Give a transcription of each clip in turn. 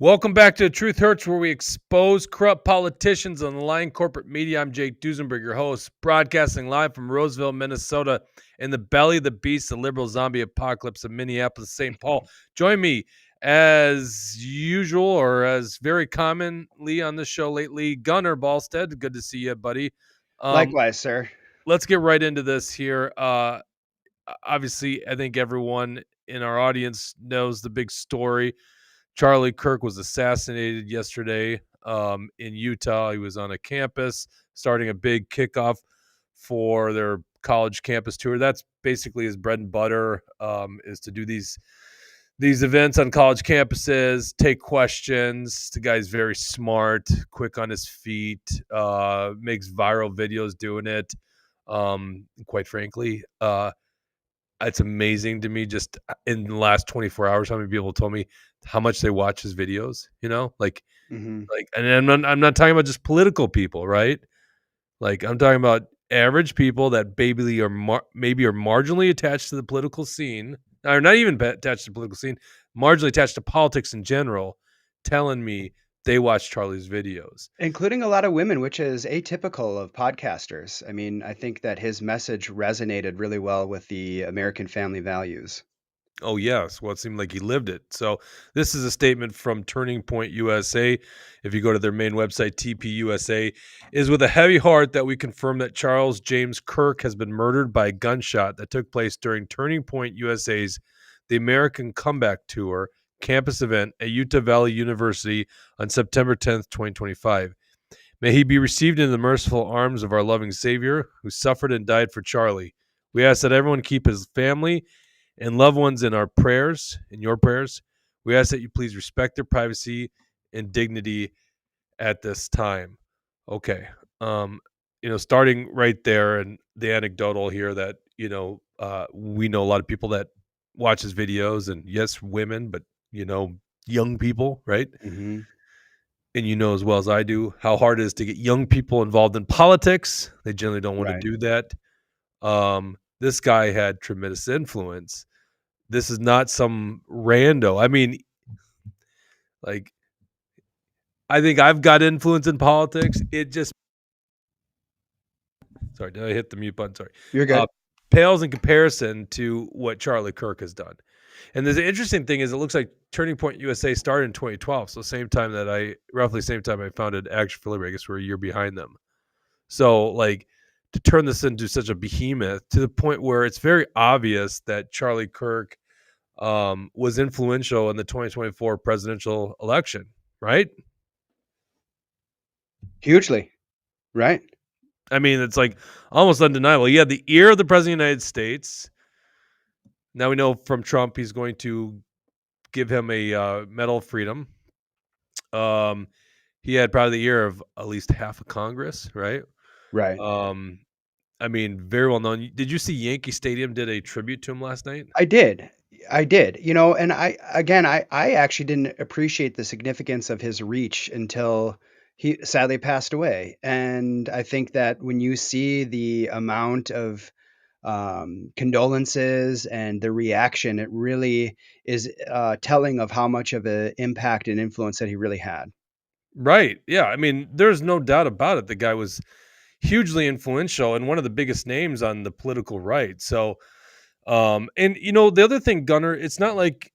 Welcome back to Truth Hurts, where we expose corrupt politicians on the lying corporate media. I'm Jake Duesenberg, your host, broadcasting live from Roseville, Minnesota, in the belly of the beast, the liberal zombie apocalypse of Minneapolis, St. Paul. Join me, as usual, or as very commonly on the show lately, Gunnar Ballstead. Good to see you, buddy. Um, Likewise, sir. let's get right into this here. Obviously, I think everyone in our audience knows the big story. Charlie Kirk was assassinated yesterday in Utah. He was on a campus starting a big kickoff for their college campus tour. That's basically his bread and butter, is to do these events on college campuses, take questions. The guy's very smart, quick on his feet, makes viral videos doing it. Quite frankly, it's amazing to me just in the last 24 hours how many people told me how much they watch his videos, like Mhm. and I'm not talking about just political people, right? Like I'm talking about average people that maybe are marginally attached to the political scene, or not even attached to the political scene, marginally attached to politics in general, telling me they watch Charlie's videos. Including a lot of women, which is atypical of podcasters. I mean, I think that his message resonated really well with the American family values. Oh, yes. Well, it seemed like he lived it. So, this is a statement from Turning Point USA. If you go to their main website, TPUSA, is with a heavy heart that we confirm that Charles James Kirk has been murdered by a gunshot that took place during Turning Point USA's The American Comeback Tour campus event at Utah Valley University on September 10th, 2025. May he be received in the merciful arms of our loving Savior, who suffered and died for Charlie. We ask that everyone keep his family and loved ones in our prayers, in your prayers. We ask that you please respect their privacy and dignity at this time. Okay. Starting right there and the anecdotal here that, we know a lot of people that watch his videos, and yes, women, but young people, right? Mhm. And you know as well as I do how hard it is to get young people involved in politics. They generally don't want to Right. do that. This guy had tremendous influence. This is not some rando. I mean, like, I think I've got influence in politics. It just sorry, did I hit the mute button? Sorry. You're Uh, good. Pales in comparison to what Charlie Kirk has done. And the interesting thing is it looks like Turning Point USA started in 2012, so roughly same time I founded Action for Liberty. I guess we're a year behind them. So, like, to turn this into such a behemoth to the point where it's very obvious that Charlie Kirk was influential in the 2024 presidential election, right? Hugely. Right. I mean, it's like almost undeniable. He had the ear of the president of the United States. Now we know from Trump he's going to give him a Medal of Freedom. Um, he had probably the ear of at least half of Congress, right? Right. Um, I mean, very well known. Did you see Yankee Stadium did a tribute to him last night? I did. I did. And I actually didn't appreciate the significance of his reach until he sadly passed away. And I think that when you see the amount of condolences and the reaction, it really is telling of how much of an impact and influence that he really had. Right. Yeah. I mean, there's no doubt about it. The guy was hugely influential and one of the biggest names on the political right. So, and the other thing, Gunner, it's not like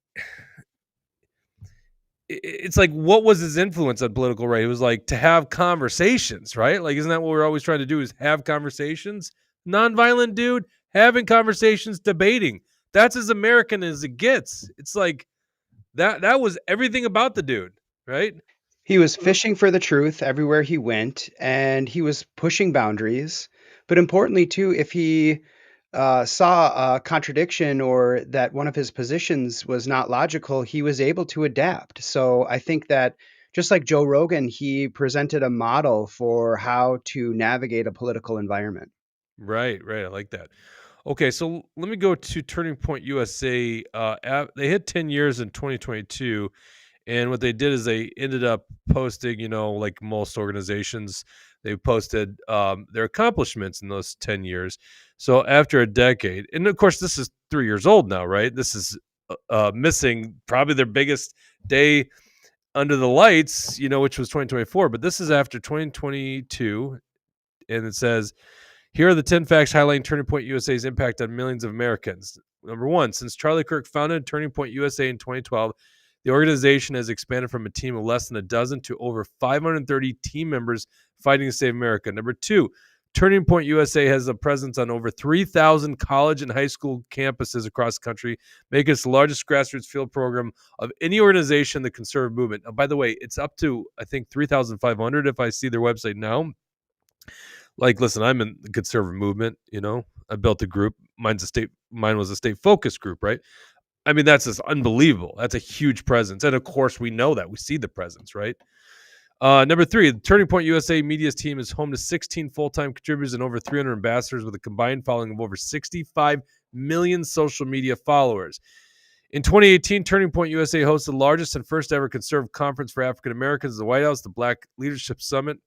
it's like what was his influence on political right? It was like to have conversations, right? Like, isn't that what we're always trying to do? Is have conversations? Nonviolent dude having conversations, debating. That's as American as it gets. It's like that. That was everything about the dude, right? He was fishing for the truth everywhere he went, and he was pushing boundaries. But importantly, too, if he saw a contradiction or that one of his positions was not logical, he was able to adapt. So I think that just like Joe Rogan, he presented a model for how to navigate a political environment. Right, right. I like that. Okay, so let me go to Turning Point USA. They hit 10 years in 2022, and what they did is they ended up posting, like most organizations, they posted their accomplishments in those 10 years. So after a decade, and of course, this is 3 years old now, right? This is missing probably their biggest day Under the Lights, which was 2024, but this is after 2022, and it says, here are the 10 facts highlighting Turning Point USA's impact on millions of Americans. Number one, since Charlie Kirk founded Turning Point USA in 2012, the organization has expanded from a team of less than a dozen to over 530 team members fighting to save America. Number two, Turning Point USA has a presence on over 3,000 college and high school campuses across the country, making it the largest grassroots field program of any organization in the conservative movement. By the way, it's up to, I think, 3,500 if I see their website now. Like, listen, I'm in the conservative movement. I built a group. Mine was a state focus group, right? I mean, that's just unbelievable. That's a huge presence. And of course, we know that. We see the presence, right? Number three, the Turning Point USA Media's team is home to 16 full-time contributors and over 300 ambassadors with a combined following of over 65 million social media followers. In 2018, Turning Point USA hosted the largest and first ever conservative conference for African Americans at the White House, the Black Leadership Summit.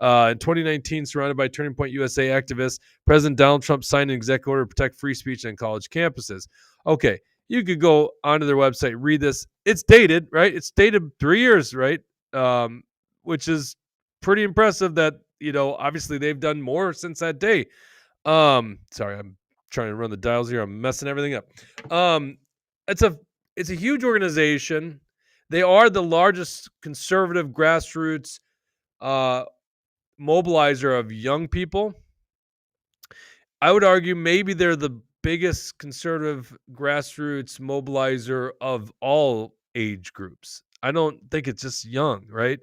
In 2019, surrounded by Turning Point USA activists, President Donald Trump signed an executive order to protect free speech on college campuses. Okay, you could go onto their website, read this. It's dated, right? It's dated 3 years, right? Which is pretty impressive that, obviously they've done more since that day. Sorry, I'm trying to run the dials here. I'm messing everything up. It's a huge organization. They are the largest conservative grassroots mobilizer of young people. I would argue maybe they're the biggest conservative grassroots mobilizer of all age groups. I don't think it's just young, right?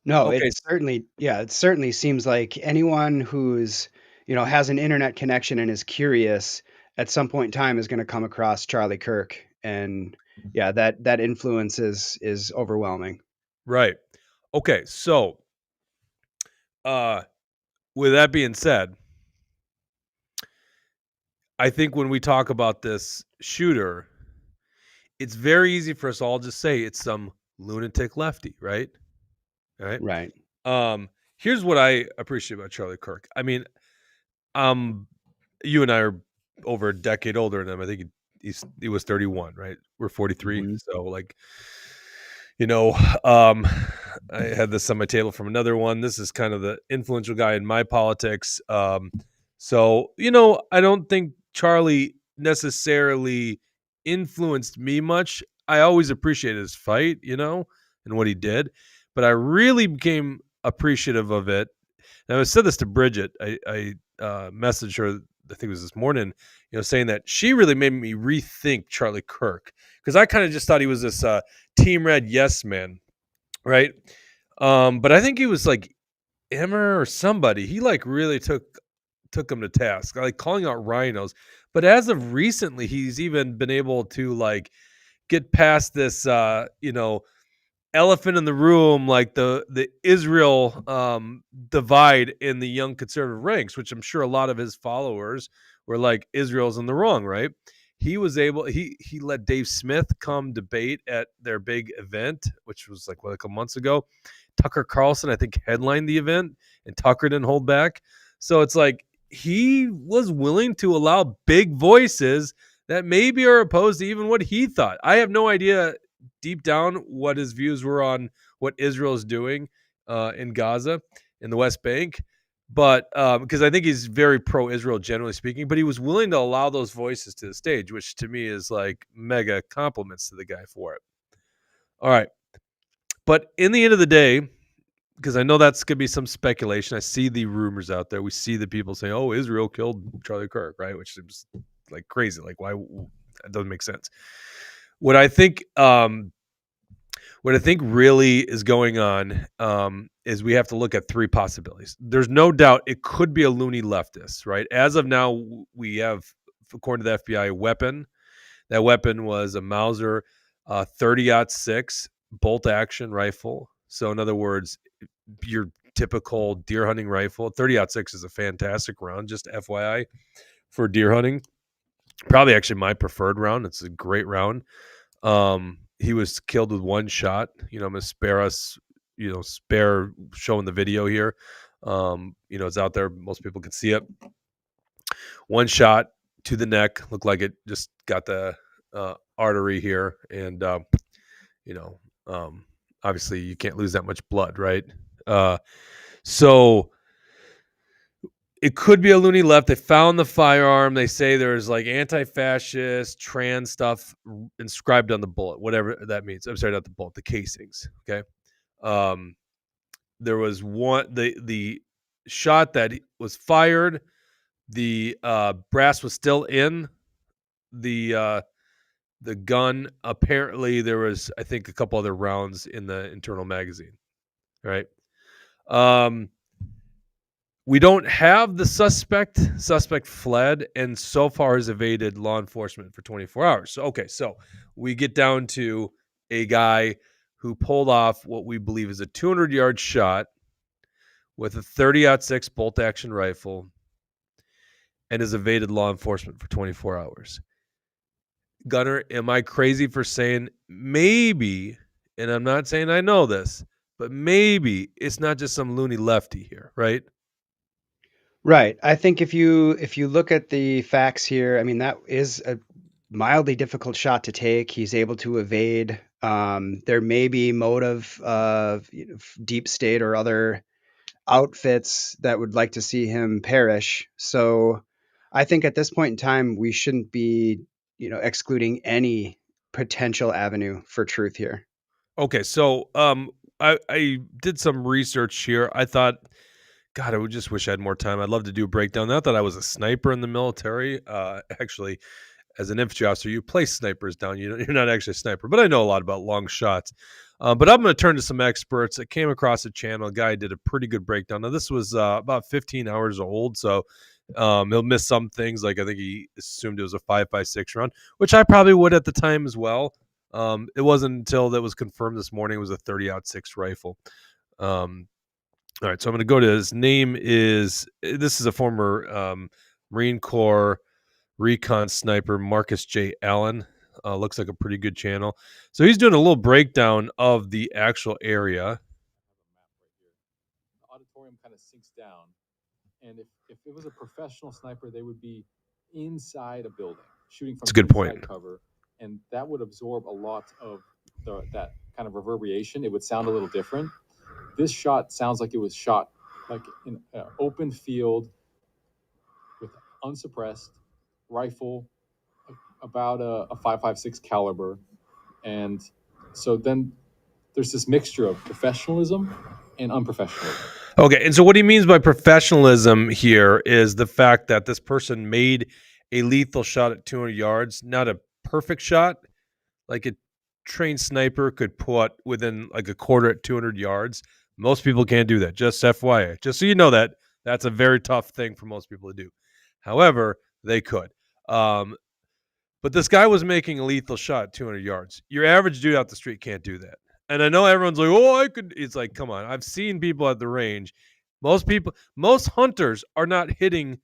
No, Okay, it certainly seems like anyone who's, has an internet connection and is curious at some point in time is going to come across Charlie Kirk. And yeah, that influence is overwhelming. right. Okay, so uh with that being said, I think when we talk about this shooter, it's very easy for us all to say it's some lunatic lefty, right? All right. Right. Here's what I appreciate about Charlie Kirk. I mean, um, you and I are over a decade older than him. I think he was 31, right? We're 43, Mhm. so like, you know, um, I had this on my table from another one. This is kind of the influential guy in my politics. So I don't think Charlie necessarily influenced me much. I always appreciated his fight, and what he did, but I really became appreciative of it. And I said this to Bridget. I messaged her. I think it was this morning. Saying that she really made me rethink Charlie Kirk because I kind of just thought he was this Team Red yes man, right? But I think he was like Emmer or somebody. He like really took him to task, like calling out rhinos. But as of recently, he's even been able to like get past this, elephant in the room, like the Israel divide in the young conservative ranks, which I'm sure a lot of his followers were like Israel's in the wrong, right? He was able he let Dave Smith come debate at their big event, which was like a couple months ago. Tucker Carlson, I think, headlined the event, and Tucker didn't hold back. So it's like he was willing to allow big voices that maybe are opposed to even what he thought. I have no idea deep down what his views were on what Israel is doing in Gaza, in the West Bank. But because I think he's very pro-Israel, generally speaking, but he was willing to allow those voices to the stage, which to me is like mega compliments to the guy for it. All right. But in the end of the day, because I know that's going to be some speculation, I see the rumors out there. We see the people saying, oh, Israel killed Charlie Kirk, right? Which seems like crazy. Like, why? That doesn't make sense. What I think really is going on is we have to look at three possibilities. There's no doubt it could be a loony leftist, right? As of now, we have, according to the FBI, a weapon. That weapon was a Mauser 30-06 bolt action rifle. So, in other words, your typical deer hunting rifle. 30-06 is a fantastic round, just FYI, for deer hunting. Probably actually my preferred round. It's a great round. He was killed with one shot. I'm gonna spare us, spare showing the video here. It's out there. Most people can see it. One shot to the neck. Looked like it just got the artery here, and you know, um, obviously you can't lose that much blood, right? Uh, so it could be a loony left. They found the firearm. They say there's like anti-fascist, trans stuff inscribed on the bullet, whatever that means. I'm sorry, not the bullet, the casings. Okay. Um, there was the shot that was fired. The brass was still in the uh, the gun. Apparently, there was, I think, a couple other rounds in the internal magazine. Right. Um, we don't have the suspect. Suspect fled and so far has evaded law enforcement for 24 hours. So, okay, so we get down to a guy who pulled off what we believe is a 200-yard shot with a 30-06 bolt action rifle and has evaded law enforcement for 24 hours. Gunner, am I crazy for saying maybe, and I'm not saying I know this, but maybe it's not just some loony lefty here, right? Right. I think if you look at the facts here, I mean that is a mildly difficult shot to take. He's able to evade. There may be motive of deep state or other outfits that would like to see him perish. So I think at this point in time, we shouldn't be, excluding any potential avenue for truth here. Okay, so I did some research here. I thought, God, I would just wish I had more time. I'd love to do a breakdown. Not that I was a sniper in the military. Actually, as an infantry officer, you place snipers down. You're not actually a sniper, but I know a lot about long shots. But I'm going to turn to some experts. I came across a channel. A guy did a pretty good breakdown. Now, this was about 15 hours old, so he'll miss some things. Like I think he assumed it was a 5.56 round, which I probably would at the time as well. It wasn't until that was confirmed this morning it was a 30-06 rifle. All right, so I'm going to go to his name is this is a former Marine Corps recon sniper Marcus J. Allen. Looks like a pretty good channel. So he's doing a little breakdown of the actual area. The auditorium kind of sinks down, and if it was a professional sniper, they would be inside a building shooting from It's a good inside point. cover, and that would absorb a lot of that kind of reverberation. It would sound a little different. This shot sounds like it was shot like in an open field with unsuppressed rifle, about a 5.56 caliber, and so then there's this mixture of professionalism and unprofessionalism. Okay, and so what he means by professionalism here is the fact that this person made a lethal shot at 200 yards, not a perfect shot, like a trained sniper could put within like a quarter at 200 yards. Most people can't do that. Just FYI, just so you know that that's a very tough thing for most people to do. However, they could. But this guy was making a lethal shot at 200 yards. Your average dude out the street can't do that. And I know everyone's like, "Oh, I could." It's like, come on. I've seen people at the range. Most hunters are not hitting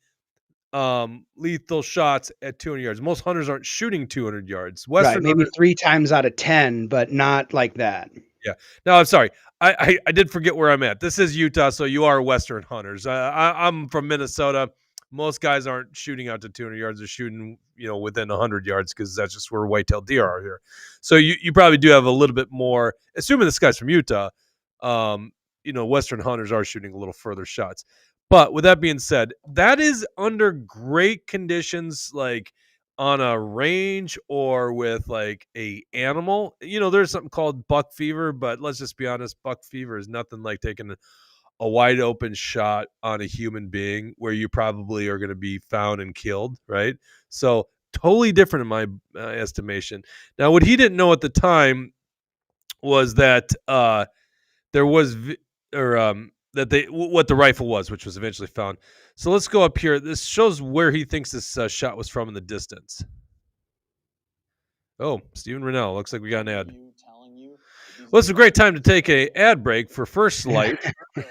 lethal shots at 200 yards. Most hunters aren't shooting 200 yards. Right. Western Maybe hunters, 3 times out of 10, but not like that. yeah. No, I'm sorry. I did forget where I'm at. This is Utah, so you are Western hunters. I'm from Minnesota. Most guys aren't shooting out to 200 yards. They're shooting, within 100 yards because that's just where white-tailed deer are here. So you probably do have a little bit more. Assuming this guy's from Utah, Western hunters are shooting a little further shots. But with that being said, that is under great conditions, like on a range or with like a animal. There's something called buck fever, but let's just be honest, buck fever is nothing like taking a wide open shot on a human being where you probably are going to be found and killed, right? So totally different in my estimation. Now, what he didn't know at the time was that there was that they what the rifle was, which was eventually found. So let's go up here. This shows where he thinks this shot was from in the distance. Oh, Stephen Rennell. Looks like we got an ad. Well, it's a great time to take a ad break for First Light. By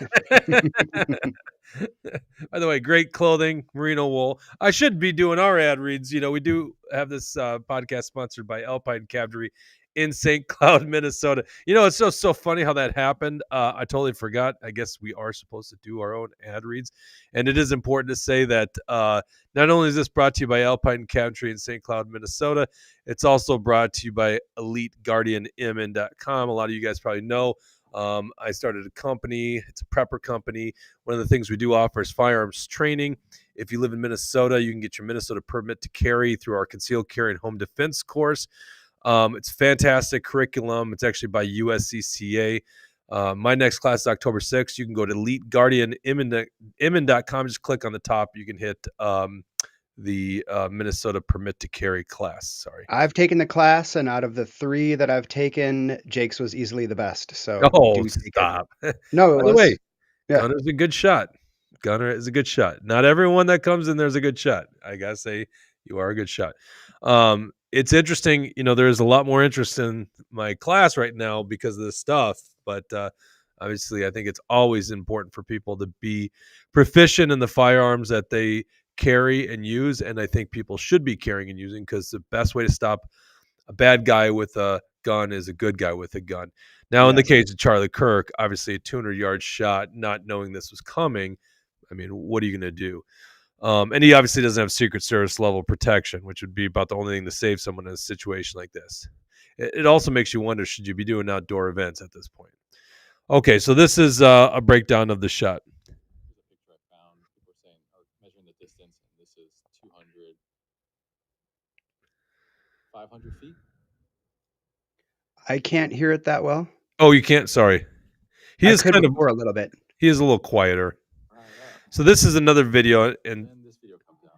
the way, great clothing, merino wool. I should be doing our ad reads. We do have this podcast sponsored by Alpine Cavalry in St. Cloud, Minnesota. You know, it's so funny how that happened. I totally forgot. I guess we are supposed to do our own ad reads, and it is important to say that not only is this brought to you by Alpine Country in St. Cloud, Minnesota, it's also brought to you by EliteGuardianMN.com. A lot of you guys probably know. I started a company. It's a prepper company. One of the things we do offer is firearms training. If you live in Minnesota, you can get your Minnesota permit to carry through our concealed carry and home defense course. It's fantastic curriculum. It's actually by USCCA. My next class is October 6th. You can go to EliteGuardianMN.com. Just click on the top. You can hit the Minnesota permit to carry class. Sorry. I've taken the class, and out of the 3 that I've taken, Jake's was easily the best. So Oh, do take it. stop. No, it By the was. way, Yeah. Gunner's a good shot. Gunner is a good shot. Not everyone that comes in there's a good shot. I gotta say, you are a good shot. It's interesting. You know, there's a lot more interest in my class right now because of this stuff. But obviously, I think it's always important for people to be proficient in the firearms that they carry and use. And I think people should be carrying and using, because the best way to stop a bad guy with a gun is a good guy with a gun. Now, in the Yes. case of Charlie Kirk, obviously a 200-yard shot, not knowing this was coming. I mean, what are you going to do? And he obviously doesn't have Secret Service level protection, which would be about the only thing to save someone in a situation like this. It also makes you wonder, should you be doing outdoor events at this point? Okay, so this is a breakdown of the shot. Here's a picture I found. People are saying, or measuring the distance, and this is 200, 500 feet. I can't hear it that well. Oh, you can't? Sorry. He I is could kind of, before a little bit. he is a little quieter. Right, So this is another video, and and then this video comes out.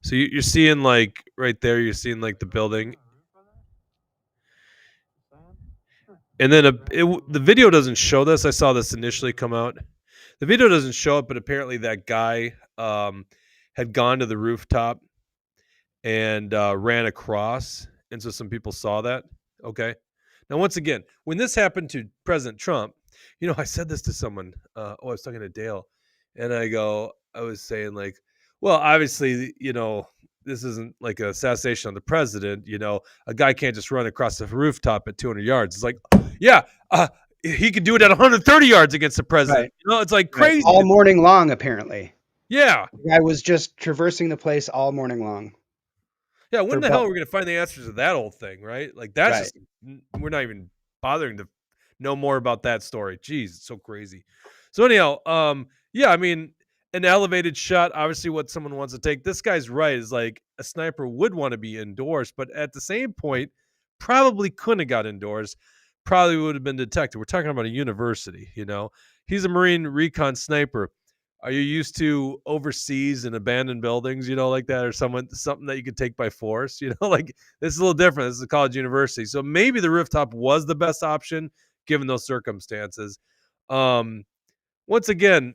so you're seeing like right there, you're seeing like the building, and then the video doesn't show this. I saw this initially come out. The video doesn't show it, but apparently that guy had gone to the rooftop and ran across, and so some people saw that. Okay. Now, once again, when this happened to President Trump, you know, I said this to someone. I was talking to Dale, and I was saying like, well, obviously, you know, this isn't like an assassination on the president. You know, a guy can't just run across the rooftop at 200 yards. It's like, yeah, he could do it at 130 yards against the president. Right. You know, it's like Right. crazy. All morning long, apparently. Yeah. The guy was just traversing the place all morning long. Yeah, when For the hell Bel- are we going to find the answers to that whole thing, right? Like, that's Right. just, we're not even bothering to know more about that story. Jeez, it's so crazy. So, anyhow, yeah, I mean, an elevated shot, obviously, what someone wants to take. This guy's right, is like a sniper would want to be indoors, but at the same point, probably couldn't have got indoors, probably would have been detected. We're talking about a university, you know? He's a Marine recon sniper. Are you used to overseas and abandoned buildings, you know, like that, or something that you could take by force? You know, like this is a little different. This is a college university, so maybe the rooftop was the best option given those circumstances. Once again,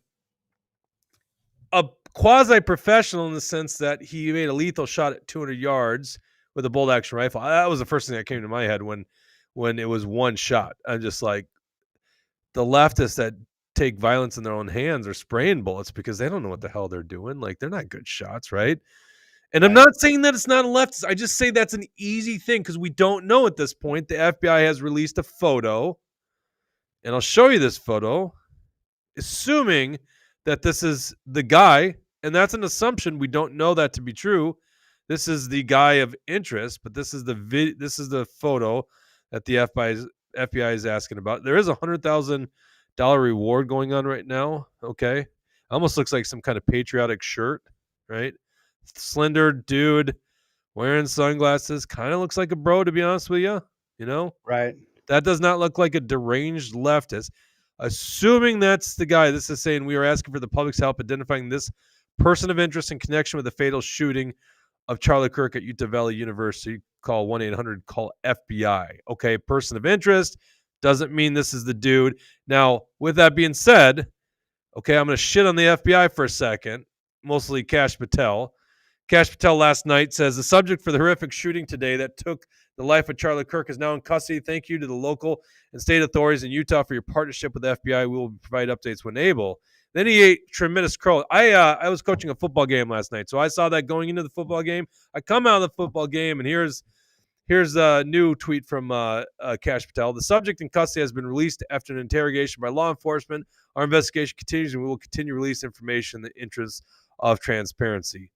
a quasi-professional in the sense that he made a lethal shot at 200 yards with a bolt action rifle. That was the first thing that came to my head when it was one shot. I'm just like, the leftists that take violence in their own hands are spraying bullets because they don't know what the hell they're doing. Like, they're not good shots, right? And I'm Right. not saying that it's not a leftist. I just say that's an easy thing because we don't know at this point. The FBI has released a photo, and I'll show you this photo, assuming that this is the guy, and that's an assumption. We don't know that to be true. This is the guy of interest, but this is the photo that the FBI is asking about. There is $100,000 reward going on right now. Okay, almost looks like some kind of patriotic shirt, right? Slender dude wearing sunglasses, kind of looks like a bro, to be honest with you. You know, Right. that does not look like a deranged leftist. Assuming that's the guy, this is saying we are asking for the public's help identifying this person of interest in connection with the fatal shooting of Charlie Kirk at Utah Valley University. Call 1-800-CALL-FBI. Okay, person of interest doesn't mean this is the dude. Now, with that being said, okay, I'm going to shit on the FBI for a second, mostly Kash Patel. Kash Patel last night says the subject for the horrific shooting today that took the life of Charlie Kirk is now in custody. Thank you to the local and state authorities in Utah for your partnership with the FBI. We will provide updates when able. Then he ate tremendous crow. I was coaching a football game last night, so I saw that going into the football game. I come out of the football game, and here's Here's a new tweet from Cash Patel. The subject in custody has been released after an interrogation by law enforcement. Our investigation continues, and we will continue to release information in the interest of transparency.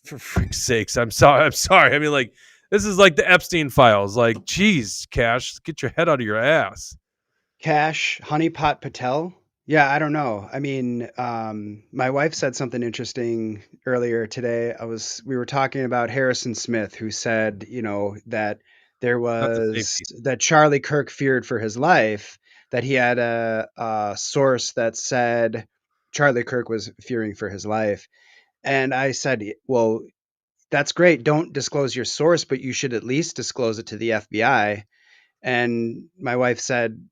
For freak's sakes, I'm sorry. I'm sorry. I mean, like, this is like the Epstein files. Like, geez, Cash, get your head out of your ass. Cash, Honeypot Patel. Yeah, I don't know. I mean, my wife said something interesting earlier today. We were talking about Harrison Smith, who said, that Not the safety. that Charlie Kirk feared for his life, that he had a source that said Charlie Kirk was fearing for his life. And I said, well, that's great. Don't disclose your source, but you should at least disclose it to the FBI. And my wife said,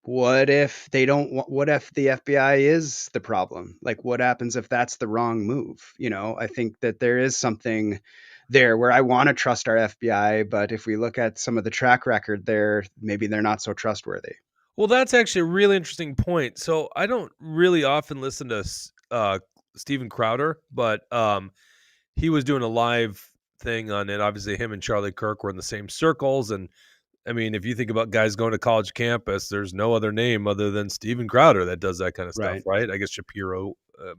what if the FBI is the problem? Like, what happens if that's the wrong move? I think that there is something there where I want to trust our FBI, but if we look at some of the track record there, maybe they're not so trustworthy. Well, that's actually a really interesting point. So I don't really often listen to Steven Crowder, but he was doing a live thing on it. Obviously, him and Charlie Kirk were in the same circles, and I mean, if you think about guys going to college campus, there's no other name other than Steven Crowder that does that kind of stuff, Right. right? I guess Shapiro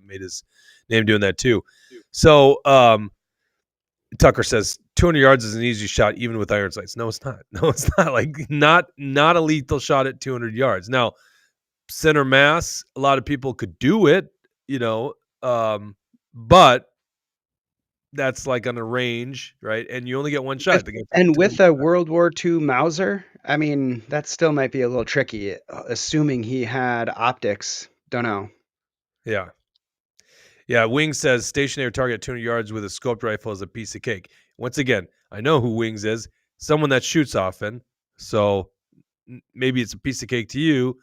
made his name doing that too. So Tucker says 200 yards is an easy shot, even with iron sights. No, it's not. No, it's not. Like not a lethal shot at 200 yards. Now, center mass, a lot of people could do it, but that's like on a range, right? And you only get one shot. And with a World War II Mauser, I mean, that still might be a little tricky, assuming he had optics. Don't know. Yeah. Yeah, Wings says stationary target at 200 yards with a scoped rifle is a piece of cake. Once again, I know who Wings is, someone that shoots often. So maybe it's a piece of cake to you,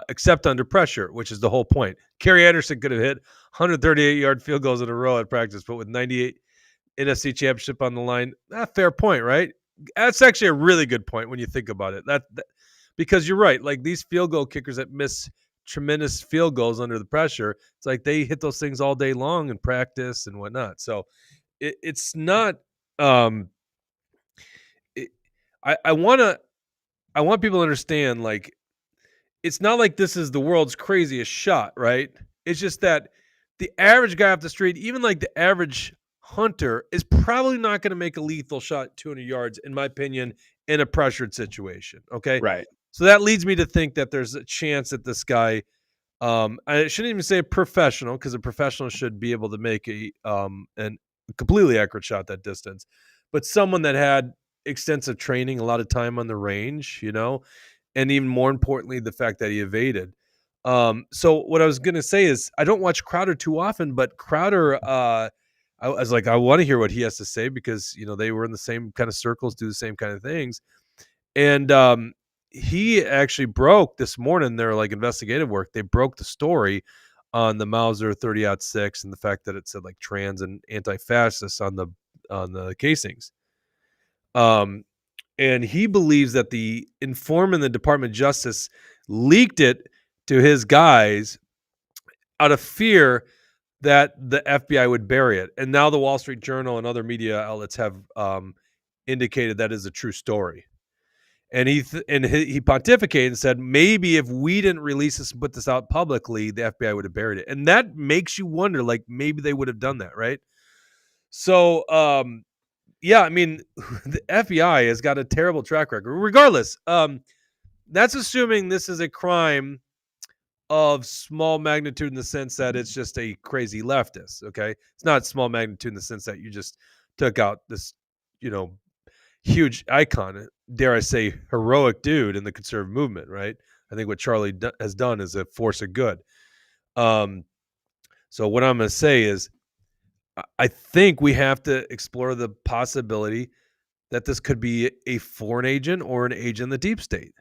except under pressure, which is the whole point. Kerry Anderson could have hit 138-yard field goals in a row at practice, but with 98 NFC championship on the line, fair point, right? That's actually a really good point when you think about it. That because you're right. Like these field goal kickers that miss tremendous field goals under the pressure, it's like they hit those things all day long in practice and whatnot. So it's not. It, I want people to understand, like, it's not like this is the world's craziest shot, right? It's just that the average guy off the street, even like the average hunter, is probably not going to make a lethal shot 200 yards, in my opinion, in a pressured situation. Okay. Right. So that leads me to think that there's a chance that this guy, I shouldn't even say a professional, because a professional should be able to make a completely accurate shot that distance, but someone that had extensive training, a lot of time on the range, and even more importantly, the fact that he evaded. So what I was going to say is I don't watch Crowder too often, but Crowder, I was like, I want to hear what he has to say because, they were in the same kind of circles, do the same kind of things. And he actually broke this morning, their like investigative work. They broke the story on the Mauser 30-06 and the fact that it said like trans and anti-fascist on the casings. And he believes that the informant in the Department of Justice leaked it to his guys out of fear that the FBI would bury it. And now the Wall Street Journal and other media outlets have indicated that is a true story. And he pontificated and said, maybe if we didn't release this and put this out publicly, the FBI would have buried it. And that makes you wonder, like, maybe they would have done that, right? So, yeah, I mean, the FBI has got a terrible track record. Regardless, that's assuming this is a crime of small magnitude in the sense that it's just a crazy leftist, okay? It's not small magnitude in the sense that you just took out this, huge icon, dare I say, heroic dude in the conservative movement, right? I think what Charlie has done is a force of good. So what I'm going to say is I think we have to explore the possibility that this could be a foreign agent or an agent in the deep state.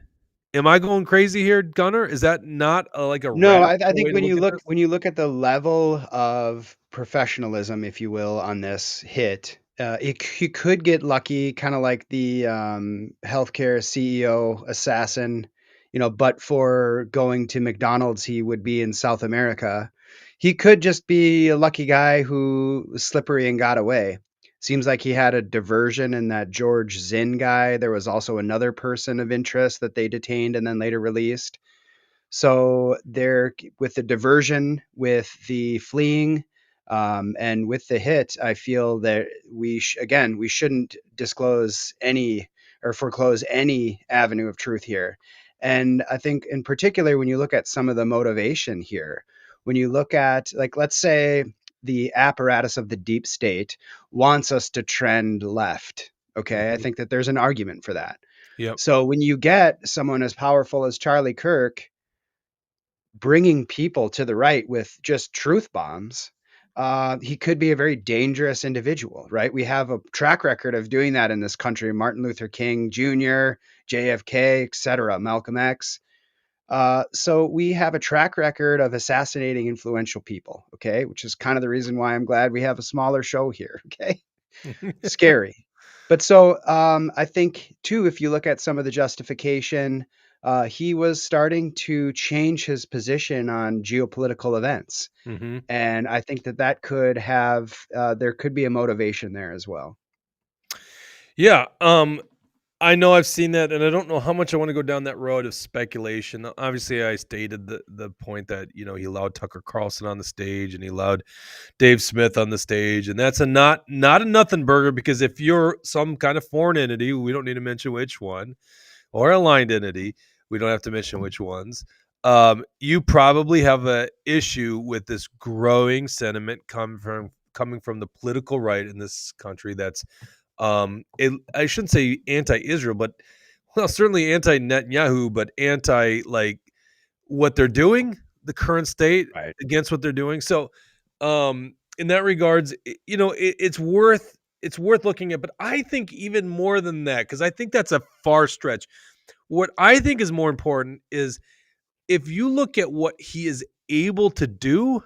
Am I going crazy here, Gunnar? Is that not like a No, I rational think way to look at this? when you look at the level of professionalism, if you will, on this hit, he could get lucky, kind of like the healthcare CEO assassin. But for going to McDonald's, he would be in South America. He could just be a lucky guy who was slippery and got away. Seems like he had a diversion in that George Zinn guy. There was also another person of interest that they detained and then later released. So there, with the diversion, with the fleeing, and with the hit, I feel that again we shouldn't disclose any or foreclose any avenue of truth here. And I think in particular when you look at some of the motivation here, when you look at, like, let's say the apparatus of the deep state wants us to trend left. Okay, I Mhm. think that there's an argument for that. Yep. So when you get someone as powerful as Charlie Kirk bringing people to the right with just truth bombs, he could be a very dangerous individual, right? We have a track record of doing that in this country. Martin Luther King Jr., JFK, etc., Malcolm X. So we have a track record of assassinating influential people, okay? Which is kind of the reason why I'm glad we have a smaller show here, okay? Scary. But so I think too, if you look at some of the justification, he was starting to change his position on geopolitical events, Mhm. and I think that that could have there could be a motivation there as well. Yeah, I know I've seen that, and I don't know how much I want to go down that road of speculation. Obviously, I stated the point that he allowed Tucker Carlson on the stage, and he allowed Dave Smith on the stage, and that's a not a nothing burger because if you're some kind of foreign entity, we don't need to mention which one, or aligned entity, we don't have to mention which ones. You probably have a issue with this growing sentiment coming from the political right in this country that's I shouldn't say anti-Israel, but well, certainly anti-Netanyahu, but anti like what they're doing, the current state Right. against what they're doing. So, in that regards, it's worth looking at. But I think even more than that, because I think that's a far stretch. What I think is more important is if you look at what he is able to do.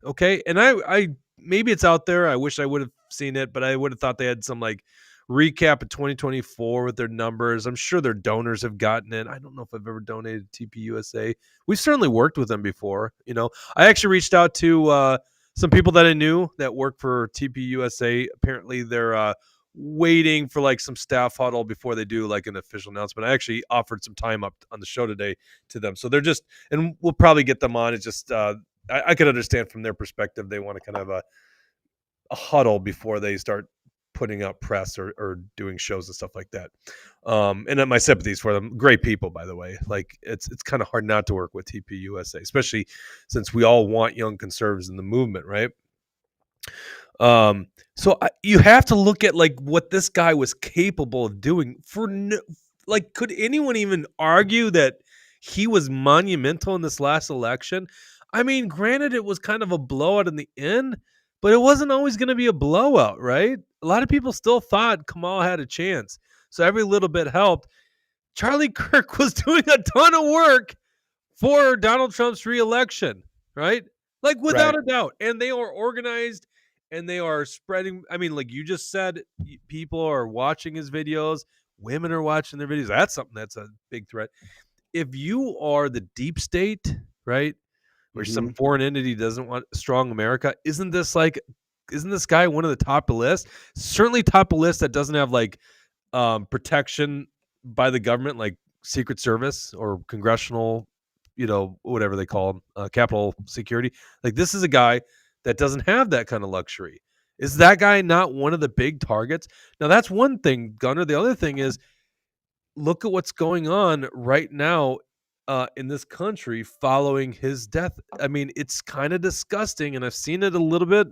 Okay, and I maybe it's out there. I wish I would have seen it, but I would have thought they had some like recap of 2024 with their numbers. I'm sure their donors have gotten it. I don't know if I've ever donated to TPUSA. We've certainly worked with them before. I actually reached out to some people that I knew that work for TPUSA. Apparently, they're waiting for like some staff huddle before they do like an official announcement. I actually offered some time up on the show today to them, so they're just, and we'll probably get them on. It's just I could understand from their perspective they want to kind of a huddle before they start putting out press or doing shows and stuff like that. And then my sympathies for them. Great people, by the way. Like it's kind of hard not to work with TPUSA, especially since we all want young conservatives in the movement, right? You have to look at like what this guy was capable of doing like, could anyone even argue that he was monumental in this last election? I mean, granted, it was kind of a blowout in the end, but it wasn't always going to be a blowout, right? A lot of people still thought Kamal had a chance. So every little bit helped. Charlie Kirk was doing a ton of work for Donald Trump's reelection, right? Like without Right. a doubt. And they are organized and they are spreading. I mean, like you just said, people are watching his videos, women are watching their videos. That's something that's a big threat. If you are the deep state, right? Or some Hmm. foreign entity doesn't want strong America, isn't this guy one of the top of the list? Certainly top of the list that doesn't have like protection by the government, like Secret Service or congressional, whatever they call them, Capitol Security. Like this is a guy that doesn't have that kind of luxury. Is that guy not one of the big targets? Now that's one thing, Gunner. The other thing is look at what's going on right now in this country following his death. I mean, it's kind of disgusting, and I've seen it a little bit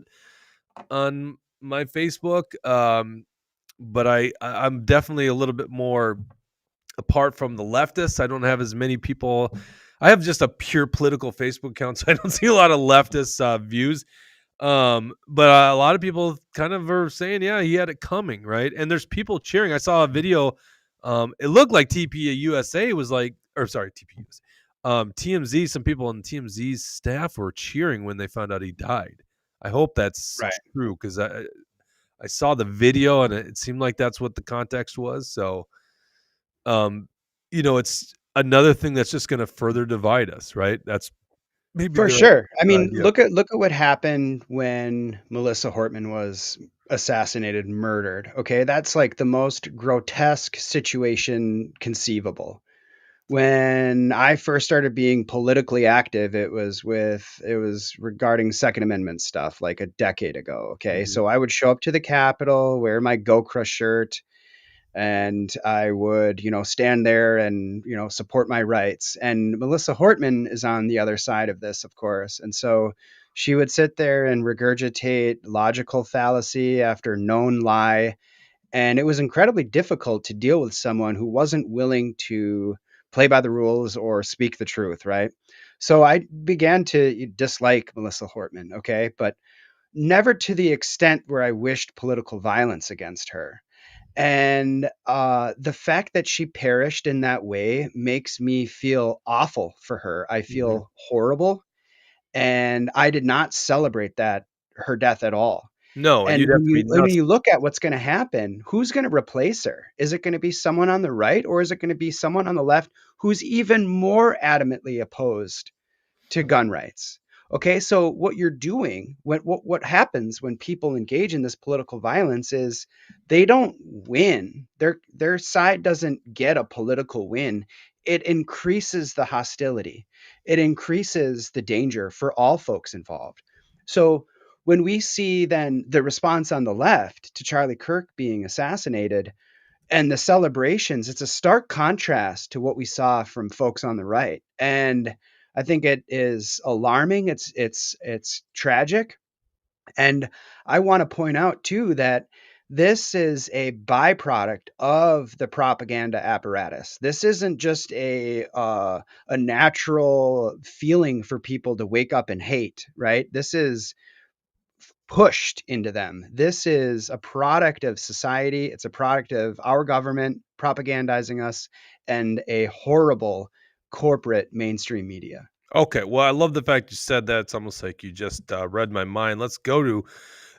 on my Facebook. But I'm definitely a little bit more apart from the leftists. I don't have as many people. I have just a pure political Facebook account, so I don't see a lot of leftist views. But a lot of people kind of are saying, yeah, he had it coming, right? And there's people cheering. I saw a video. It looked like TPUSA was like, or sorry, TPUSA. TMZ. Some people on TMZ's staff were cheering when they found out he died. I hope that's Right. true because I saw the video and it seemed like that's what the context was. So, um, it's another thing that's just going to further divide us, right? That's maybe For the sure. I right mean, idea. look at what happened when Melissa Hortman was assassinated, murdered. Okay, that's like the most grotesque situation conceivable. When I first started being politically active, it was regarding Second Amendment stuff like a decade ago. Okay, Mhm. so I would show up to the Capitol, wear my Go Crush shirt, and I would, stand there and, support my rights. And Melissa Hortman is on the other side of this, of course. And so she would sit there and regurgitate logical fallacy after known lie. And it was incredibly difficult to deal with someone who wasn't willing to play by the rules or speak the truth, right? So I began to dislike Melissa Hortman, okay, but never to the extent where I wished political violence against her. And the fact that she perished in that way makes me feel awful for her. I Mhm. feel horrible, and I did not celebrate that her death at all. No, and And you'd have to be when nuts. you look at what's going to happen, who's going to replace her? Is it going to be someone on the right, or is it going to be someone on the left who's even more adamantly opposed to gun rights? Okay, so what you're doing, what happens when people engage in this political violence is they don't win. Their side doesn't get a political win. It increases the hostility. It increases the danger for all folks involved. So when we see then the response on the left to Charlie Kirk being assassinated, and the celebrations, it's a stark contrast to what we saw from folks on the right. And I think it is alarming. It's tragic. And I want to point out too that this is a byproduct of the propaganda apparatus. This isn't just a natural feeling for people to wake up and hate, right? This is pushed into them. This is a product of society. It's a product of our government propagandizing us and a horrible corporate mainstream media. Okay, well, I love the fact you said that. It's almost like you just read my mind. Let's go to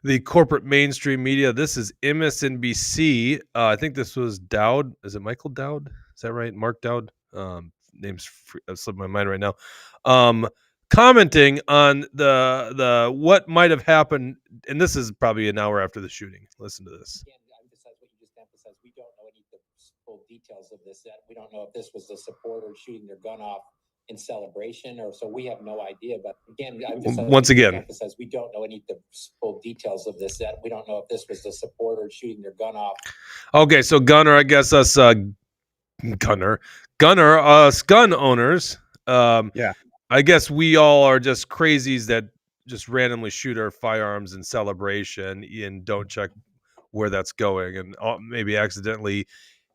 the corporate mainstream media. This is MSNBC. I think this was Dowd. Is it Michael Dowd? Is that right? Mark Dowd. Slipped my mind right now. Um, Commenting on the what might have happened, and this is probably an hour after the shooting. Listen to this. Again, to emphasize what you just emphasized, we don't know any of the full details of this. That we don't know if this was the supporter shooting their gun off in celebration, or so we have no idea. But again, Once again, emphasize we don't know any of the full details of this. That we don't know if this was the supporter shooting their gun off. okay, so Gunner, I guess us Gunner, Gunner, us gun owners. Um, Yeah. I guess we all are just crazies that just randomly shoot our firearms in celebration and don't check where that's going, and maybe accidentally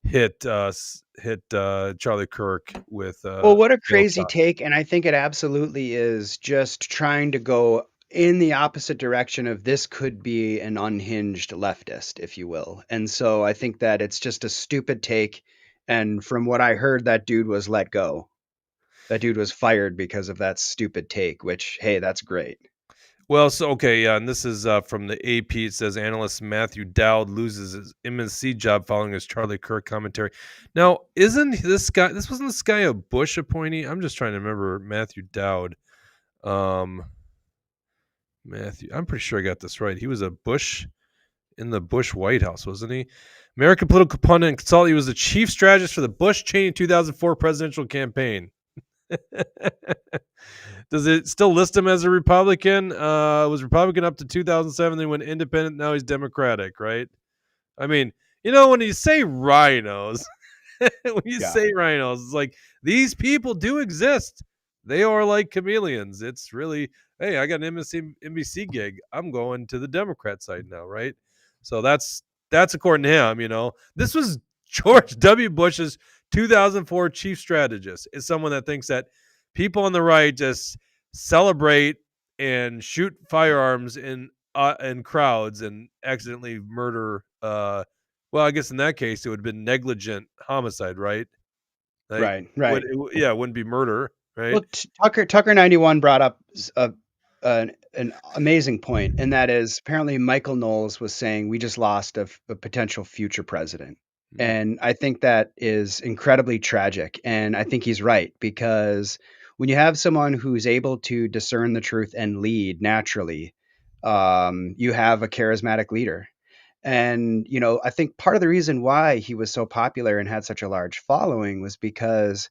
hit Charlie Kirk with Well, what a failed crazy shot. take. And I think it absolutely is just trying to go in the opposite direction of this could be an unhinged leftist, if you will. And so I think that it's just a stupid take. And from what I heard, that dude was let go. That dude was fired because of that stupid take, which, hey, that's great. Well, so okay, yeah, and this is from the AP. It says analyst Matthew Dowd loses his MNC job following his Charlie Kirk commentary. Now, isn't this guy? This wasn't this guy a Bush appointee? I'm just trying to remember Matthew Dowd. Um, Matthew, I'm pretty sure I got this right. He was a Bush in the Bush White House, wasn't he? American political pundit and consultant. He was the chief strategist for the Bush Cheney 2004 presidential campaign. Does it still list him as a Republican? Was Republican up to 2007. Then went independent. Now he's Democratic, right? I mean, when you say rhinos, when you Yeah. say rhinos, it's like these people do exist. They are like chameleons. It's really, hey, I got an NBC gig. I'm going to the Democrat side now, right? So that's according to him. This was George W. Bush's 2004 chief strategist. Is someone that thinks that people on the right just celebrate and shoot firearms in crowds and accidentally murder. Well, I guess in that case it would have been negligent homicide, right? Like, Right. Right. it wouldn't be murder, right? Well, Tucker 91 brought up an amazing point, and that is apparently Michael Knowles was saying we just lost a potential future president. Mm. And I think that is incredibly tragic. And I think he's right, because when you have someone who's able to discern the truth and lead naturally, you have a charismatic leader. And, I think part of the reason why he was so popular and had such a large following was because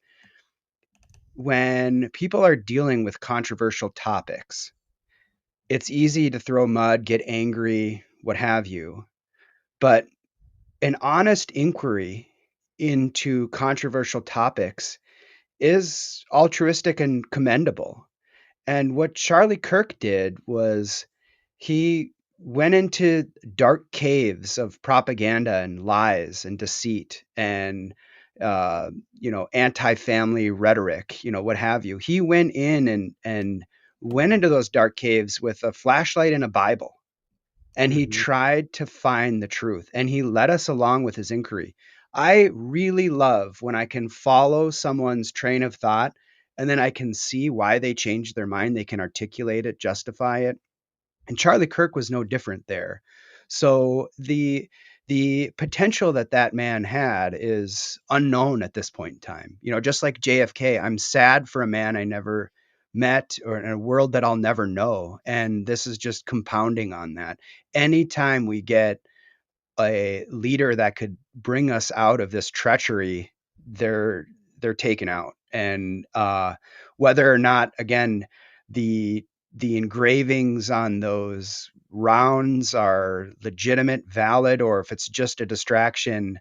when people are dealing with controversial topics, it's easy to throw mud, get angry, what have you. But an honest inquiry into controversial topics is altruistic and commendable. And what Charlie Kirk did was he went into dark caves of propaganda and lies and deceit and anti-family rhetoric, what have you. He went in and went into those dark caves with a flashlight and a Bible, and he Mhm. tried to find the truth, and he led us along with his inquiry. I really love when I can follow someone's train of thought and then I can see why they changed their mind. They can articulate it, justify it. And Charlie Kirk was no different there. So the potential that that man had is unknown at this point in time. Just like JFK, I'm sad for a man I never met or in a world that I'll never know. And this is just compounding on that. Anytime we get a leader that could bring us out of this treachery, they're they're taken out. And whether or not, again, the engravings on those rounds are legitimate, valid, or if it's just a distraction,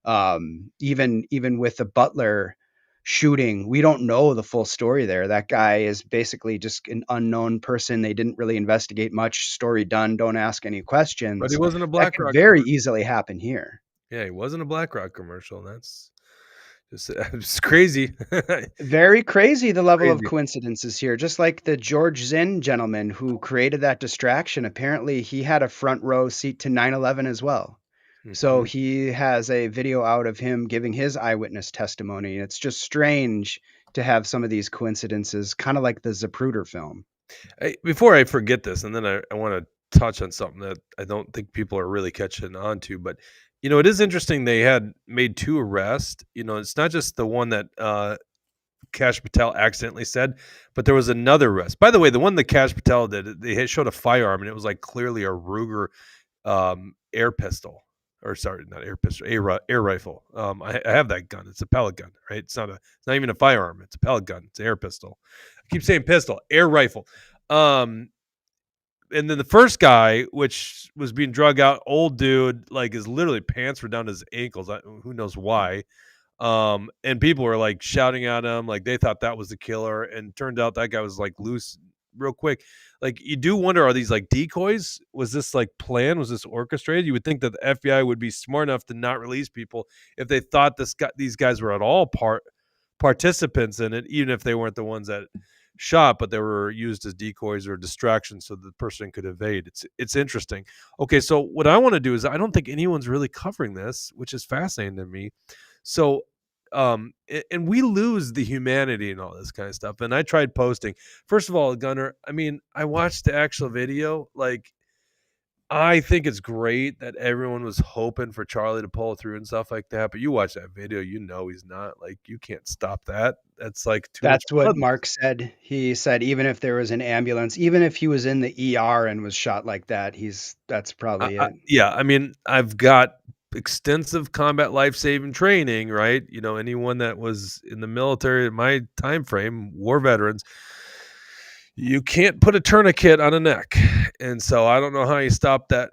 even with the Butler shooting, we don't know the full story there. That guy is basically just an unknown person. They didn't really investigate much. Story done. Don't ask any But he questions. wasn't a That could BlackRock very commercial. easily happen here. Yeah, he wasn't a BlackRock commercial. That's just it's crazy. Very crazy, the level of Crazy. coincidences here. Just like the George Zinn gentleman who created that distraction. Apparently, he had a front row seat to 9/11 as well. So Mhm. he has a video out of him giving his eyewitness testimony. It's just strange to have some of these coincidences, kind of like the Zapruder film. Before I forget this, and then I want to touch on something that I don't think people are really catching on to, but it is interesting they had made two arrests. It's not just the one that Cash Patel accidentally said, but there was another arrest. By the way, the one that Cash Patel did, they had showed a firearm, and it was like clearly a Ruger air pistol, or sorry, not air pistol, air rifle. I have that gun. It's a pellet gun, right? It's not even a firearm. It's a pellet gun. It's an air pistol. I keep saying pistol, air rifle. Um, and then the first guy, which was being drug out, old dude, like his literally pants were down to his ankles. Who knows why? And people were like shouting at him, like they thought that was the killer, and turned out that guy was like loose real quick. Like you do wonder, are these like decoys? Was this like planned? Was this orchestrated? You would think that the FBI would be smart enough to not release people if they thought these guys were at all participants in it, even if they weren't the ones that shot, but they were used as decoys or distractions so the person could evade. It's interesting. Okay, so what I want to do is I don't think anyone's really covering this, which is fascinating to me. So and we lose the humanity and all this kind of stuff. And I tried posting. First of all, Gunner, I mean, I watched the actual video. Like, I think it's great that everyone was hoping for Charlie to pull through and stuff like that. But you watch that video, he's not. Like, you can't stop that. That's like too much That's what blood. Mark said. He said even if there was an ambulance, even if he was in the ER and was shot like that, that's probably it. Yeah, I mean, I've got extensive combat life-saving training, right? Anyone that was in the military in my time frame, war veterans, you can't put a tourniquet on a neck. And so I don't know how you stop that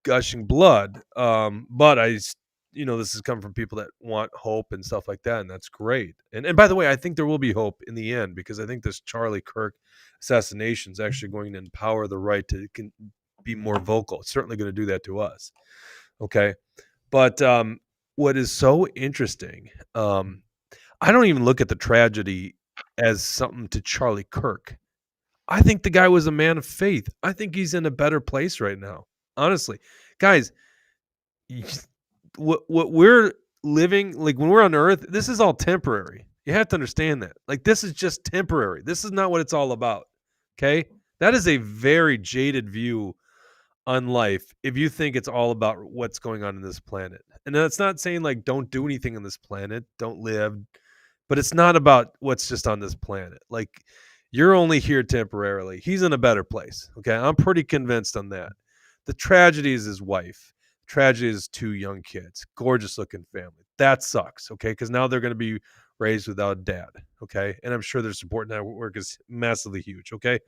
gushing blood. But this has come from people that want hope and stuff like that, and that's great. And by the way, I think there will be hope in the end because I think this Charlie Kirk assassination is actually going to empower the right to be more vocal. It's certainly going to do that to us. Okay. But what is so interesting, I don't even look at the tragedy as something to Charlie Kirk. I think the guy was a man of faith. I think he's in a better place right now. Honestly, guys, what we're living, like when we're on Earth, this is all temporary. You have to understand that. Like this is just temporary. This is not what it's all about. Okay, that is a very jaded view on life if you think it's all about what's going on in this planet. And that's not saying like don't do anything on this planet, don't live, but it's not about what's just on this planet. Like you're only here temporarily. He's in a better place. Okay. I'm pretty convinced on that. The tragedy is his wife. Tragedy is 2 young kids, gorgeous looking family. That sucks, okay? Because now they're going to be raised without dad, okay? And I'm sure their support network is massively huge, okay?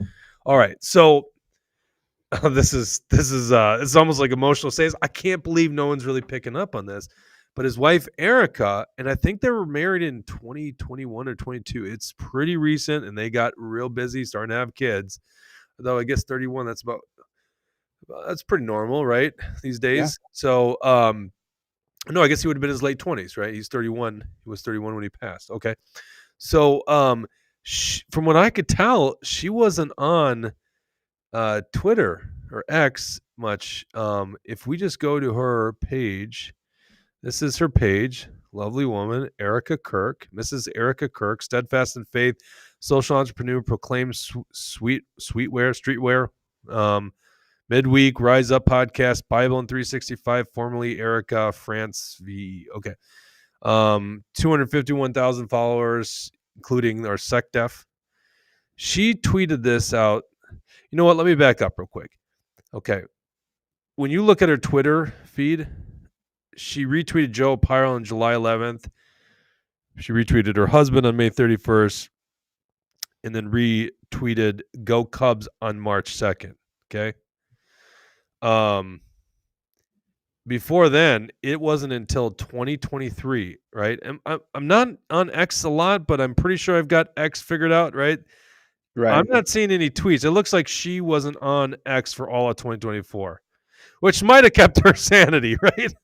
All right, so this is it's almost like emotional says. I can't believe no one's really picking up on this. But his wife Erica, and I think they were married in 2021 or 22. It's pretty recent, and they got real busy, starting to have kids. Though I guess 31, that's pretty normal, right? These Yeah. days. So no, I guess he would have been in his late 20s, right? He's 31. He was 31 when he passed. Okay. So from what I could tell, she wasn't on Twitter or X much. If we just go to her page, this is her page. Lovely woman, Erica Kirk, Mrs. Erica Kirk, steadfast in faith, social entrepreneur, proclaims streetwear. Midweek, Rise Up podcast, Bible in 365, formerly Erica France V. Okay. 251,000 followers, including our SecDef. She tweeted this out. You know what? Let me back up real quick. Okay. When you look at her Twitter feed, she retweeted Joe Pyro on July 11th. She retweeted her husband on May 31st, and then retweeted Go Cubs on March 2nd. Okay. Before then, it wasn't until 2023, right? I'm not on X a lot, but I'm pretty sure I've got X figured out, right? I'm Right. not seeing any tweets. It looks like she wasn't on X for all of 2024, which might have kept her sanity, right?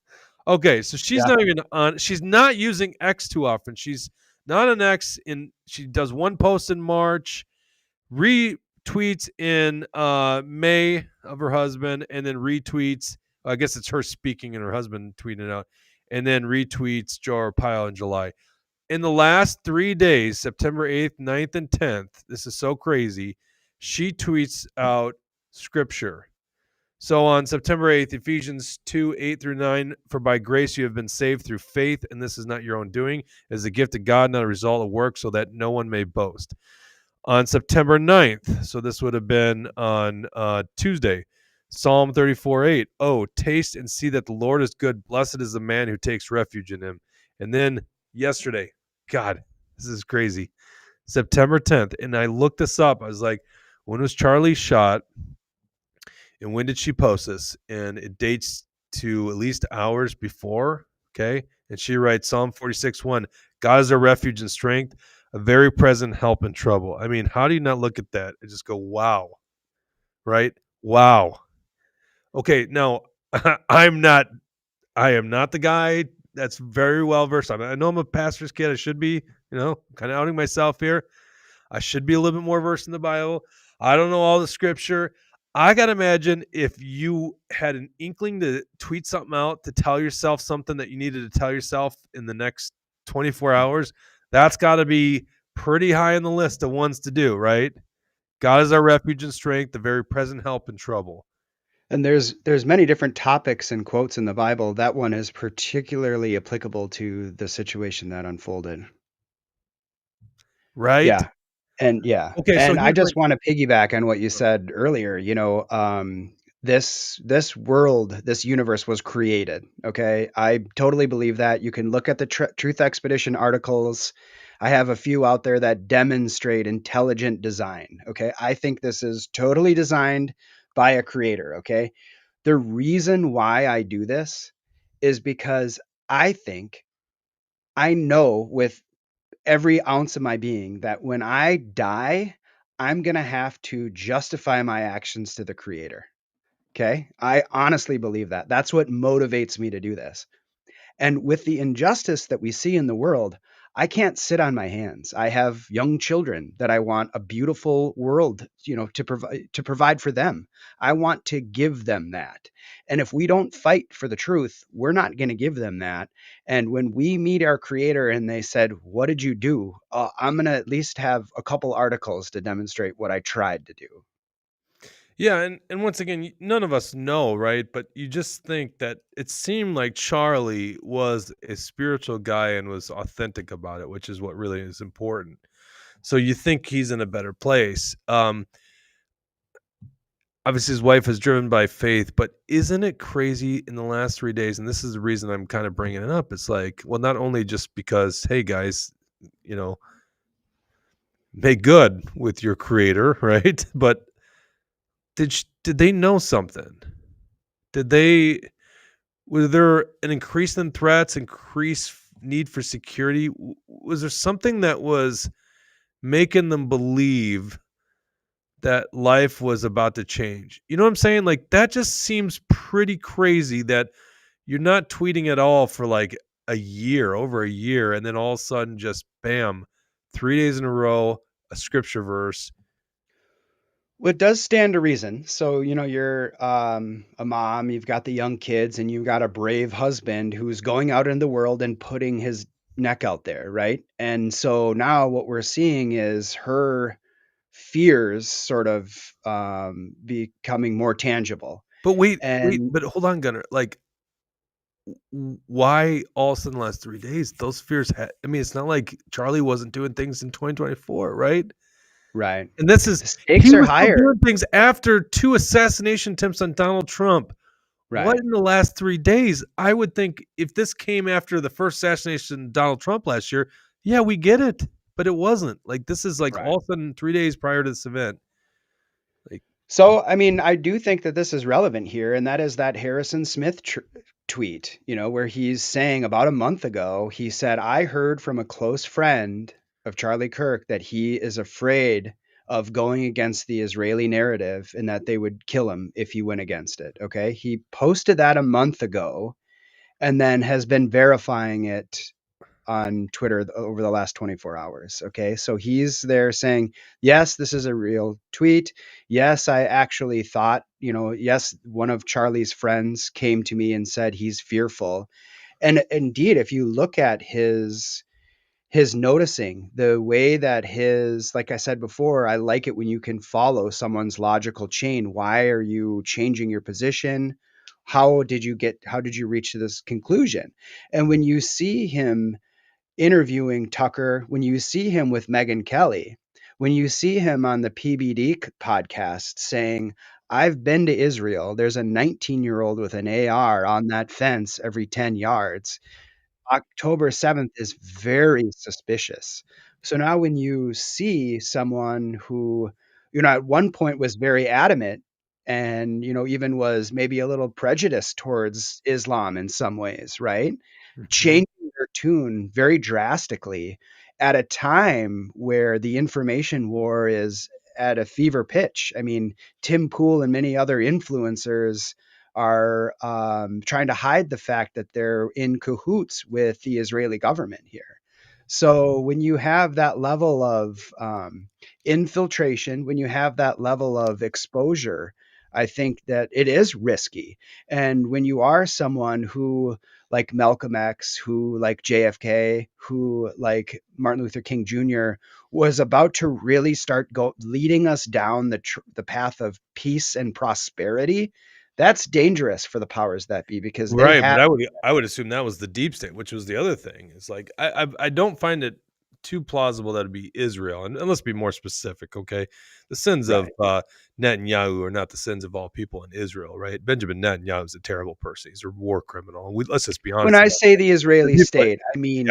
Okay, so she's Yeah. not even on. She's not using X too often. She's not on X. She does one post in March, retweets in May of her husband, and then retweets. I guess it's her speaking and her husband tweeting it out, and then retweets Joe Arpaio in July. In the last 3 days, September 8th, 9th, and 10th, this is so crazy. She tweets out scripture. So on September 8th, Ephesians 2, 8 through 9, for by grace you have been saved through faith, and this is not your own doing. It is a gift of God, not a result of work, so that no one may boast. On September 9th, so this would have been on Tuesday, Psalm 34, 8. Oh, taste and see that the Lord is good. Blessed is the man who takes refuge in him. And then yesterday, God, this is crazy. September 10th, and I looked this up. I was like, when was Charlie shot? And when did she post this? And it dates to at least hours before. Okay. And she writes Psalm 46, 1. God is our refuge and strength, a very present help in trouble. I mean, how do you not look at that and just go, wow? Right? Wow. Okay. Now, I am not the guy that's very well versed. I know I'm a pastor's kid. I should be, kind of outing myself here. I should be a little bit more versed in the Bible. I don't know all the scripture. I got to imagine if you had an inkling to tweet something out to tell yourself something that you needed to tell yourself in the next 24 hours, that's got to be pretty high on the list of ones to do, right? God is our refuge and strength, the very present help in trouble, And there's many different topics and quotes in the Bible. That one is particularly applicable to the situation that unfolded. right? Yeah. And yeah, Okay, so and I here's my just want to piggyback on what you said earlier. This world, this universe was created. Okay, I totally believe that. You can look at the Truth Expedition articles. I have a few out there that demonstrate intelligent design. Okay, I think this is totally designed by a creator. Okay, the reason why I do this is because I know with every ounce of my being that when I die, I'm going to have to justify my actions to the creator. Okay. I honestly believe that. That's what motivates me to do this. And with the injustice that we see in the world, I can't sit on my hands. I have young children that I want a beautiful world, to provide for them. I want to give them that. And if we don't fight for the truth, we're not going to give them that. And when we meet our creator and they said, "What did you do?" I'm going to at least have a couple articles to demonstrate what I tried to do. Yeah, and once again, none of us know, right? But you just think that it seemed like Charlie was a spiritual guy and was authentic about it, which is what really is important. So you think he's in a better place. obviously his wife is driven by faith, but isn't it crazy in the last 3 days, and this is the reason I'm kind of bringing it up, it's like, well, not only just because, "Hey, guys, you know, make good with your creator," right? But did they know something? Did they Was there an increase in threats, increased need for security? Was there something that was making them believe that life was about to change? You know what I'm saying? Like, that just seems pretty crazy that you're not tweeting at all for like a year, over a year, and then all of a sudden just bam, 3 days in a row, a scripture verse. Well, it does stand to reason. So, you're a mom, you've got the young kids, and you've got a brave husband who's going out in the world and putting his neck out there, right? And so now what we're seeing is her fears sort of becoming more tangible. But wait, And but hold on, Gunner. Like, why all of a sudden the last 3 days, those fears I mean, it's not like Charlie wasn't doing things in 2024, right? right, And this is the he stakes are was still higher, doing things after 2 assassination attempts on Donald Trump. What right? in the last 3 days? I would think if this came after the first assassination of Donald Trump last year, yeah, we get it, but it wasn't. Like, this is, like, Right. all of a sudden 3 days prior to this event. Like, So, I mean, I do think that this is relevant here, and that is that Harrison Smith tweet, where he's saying about a month ago, he said, I heard from a close friend of Charlie Kirk that he is afraid of going against the Israeli narrative and that they would kill him if he went against it. Okay. He posted that a month ago and then has been verifying it on Twitter over the last 24 hours. Okay. So he's there saying, yes, this is a real tweet. Yes, I actually thought, yes, one of Charlie's friends came to me and said he's fearful. And indeed, if you look at his noticing, the way that like I said before, I like it when you can follow someone's logical chain. Why are you changing your position? How did you reach to this conclusion? And when you see him interviewing Tucker, when you see him with Megyn Kelly, when you see him on the PBD podcast saying, I've been to Israel, there's a 19-year-old with an AR on that fence every 10 yards. October 7th is very suspicious. So now when you see someone who, at one point was very adamant and, even was maybe a little prejudiced towards Islam in some ways, right? mhm. Changing their tune very drastically at a time where the information war is at a fever pitch. I mean, Tim Pool and many other influencers are trying to hide the fact that they're in cahoots with the Israeli government here. So when you have that level of infiltration, when you have that level of exposure, I think that it is risky. And when you are someone who, like Malcolm X, who like JFK, who like Martin Luther King Jr., was about to really start leading us down the path of peace and prosperity, that's dangerous for the powers that be because they Right, have but I would assume that was the deep state, which was the other thing. It's like I don't find it too plausible that it'd be Israel, and let's be more specific, okay? The sins of right. Netanyahu are not the sins of all people in Israel, right? Benjamin Netanyahu is a terrible person; he's a war criminal, and let's just be When honest I about say the the Israeli people. state, I Yeah, mean,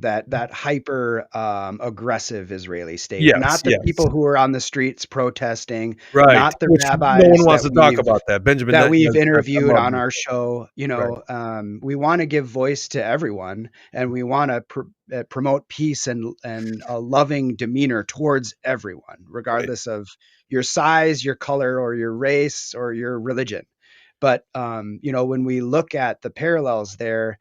that hyper aggressive Israeli state, yes, not the yes, people who are on the streets protesting, right. not the Which no one rabbis wants to talk about that. Benjamin that Netanyahu we've is not. I interviewed love on him, our show. right? We want to give voice to everyone, and we want to promote peace and a loving demeanor towards everyone, Right. regardless of your size, your color, or your race or your religion. But when we look at the parallels there,